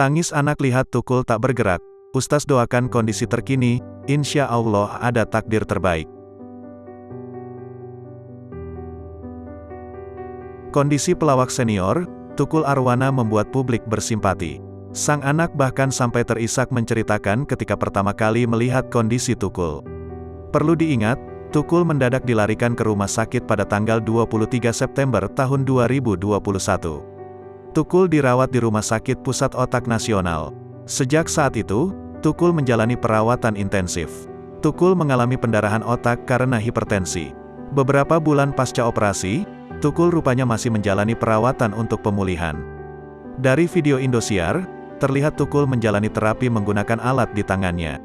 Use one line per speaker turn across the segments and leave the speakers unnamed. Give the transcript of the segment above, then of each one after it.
Tangis anak lihat Tukul tak bergerak. Ustaz doakan kondisi terkini, insya Allah ada takdir terbaik. Kondisi pelawak senior, Tukul Arwana membuat publik bersimpati. Sang anak bahkan sampai terisak menceritakan ketika pertama kali melihat kondisi Tukul. Perlu diingat, Tukul mendadak dilarikan ke rumah sakit pada tanggal 23 September tahun 2021. Tukul dirawat di Rumah Sakit Pusat Otak Nasional. Sejak saat itu, Tukul menjalani perawatan intensif. Tukul mengalami pendarahan otak karena hipertensi. Beberapa bulan pasca operasi, Tukul rupanya masih menjalani perawatan untuk pemulihan. Dari video Indosiar, terlihat Tukul menjalani terapi menggunakan alat di tangannya.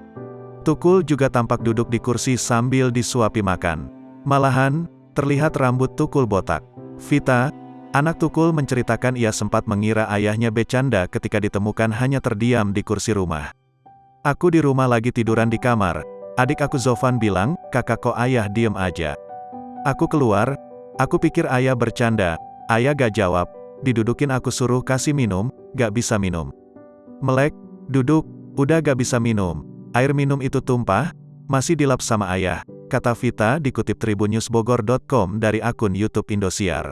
Tukul juga tampak duduk di kursi sambil disuapi makan. Malahan, terlihat rambut Tukul botak. Vita, anak Tukul menceritakan ia sempat mengira ayahnya bercanda ketika ditemukan hanya terdiam di kursi rumah. Aku di rumah lagi tiduran di kamar. Adik aku Zofan bilang, kakak kok ayah diem aja. Aku keluar, aku pikir ayah bercanda, ayah gak jawab, didudukin aku suruh kasih minum, gak bisa minum. Melek, duduk, udah gak bisa minum. Air minum itu tumpah, masih dilap sama ayah, kata Vita dikutip tribunnews.bogor.com dari akun YouTube Indosiar.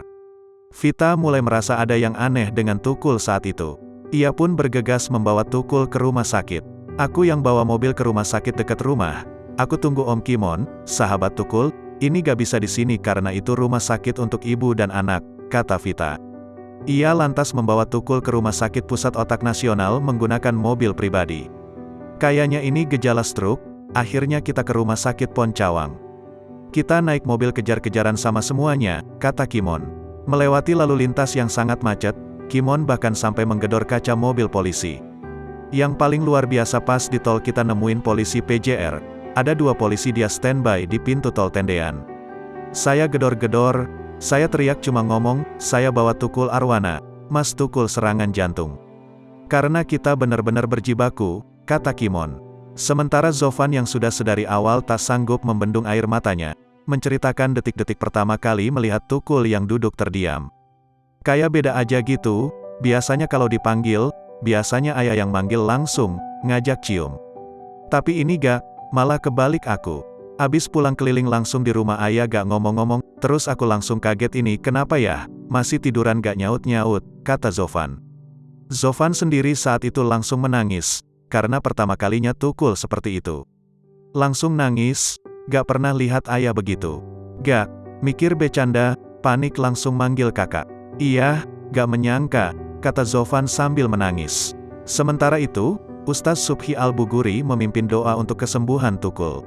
Vita mulai merasa ada yang aneh dengan Tukul saat itu. Ia pun bergegas membawa Tukul ke rumah sakit. Aku yang bawa mobil ke rumah sakit dekat rumah. Aku tunggu Om Kimon, sahabat Tukul, ini gak bisa di sini karena itu rumah sakit untuk ibu dan anak, kata Vita. Ia lantas membawa Tukul ke Rumah Sakit Pusat Otak Nasional menggunakan mobil pribadi. Kayaknya ini gejala stroke, akhirnya kita ke Rumah Sakit Poncawang. Kita naik mobil kejar-kejaran sama semuanya, kata Kimon. Melewati lalu lintas yang sangat macet, Kimon bahkan sampai menggedor kaca mobil polisi. Yang paling luar biasa pas di tol kita nemuin polisi PJR, ada 2 polisi dia standby di pintu tol tendean. Saya gedor-gedor, saya teriak cuma ngomong, saya bawa Tukul Arwana, Mas Tukul serangan jantung. Karena kita benar-benar berjibaku, kata Kimon. Sementara Zofan yang sudah sedari awal tak sanggup membendung air matanya, menceritakan detik-detik pertama kali melihat Tukul yang duduk terdiam. Kayak beda aja gitu, biasanya kalau dipanggil, biasanya ayah yang manggil langsung, ngajak cium. Tapi ini gak, malah kebalik aku. Abis pulang keliling langsung di rumah ayah gak ngomong-ngomong, terus aku langsung kaget ini kenapa ya, masih tiduran gak nyaut-nyaut, kata Zofan. Zofan sendiri saat itu langsung menangis, karena pertama kalinya Tukul seperti itu. Langsung nangis, gak pernah lihat ayah begitu. Gak, mikir bercanda, panik langsung manggil kakak. Iya, gak menyangka, kata Zofan sambil menangis. Sementara itu, Ustaz Subhi Al-Buguri memimpin doa untuk kesembuhan Tukul.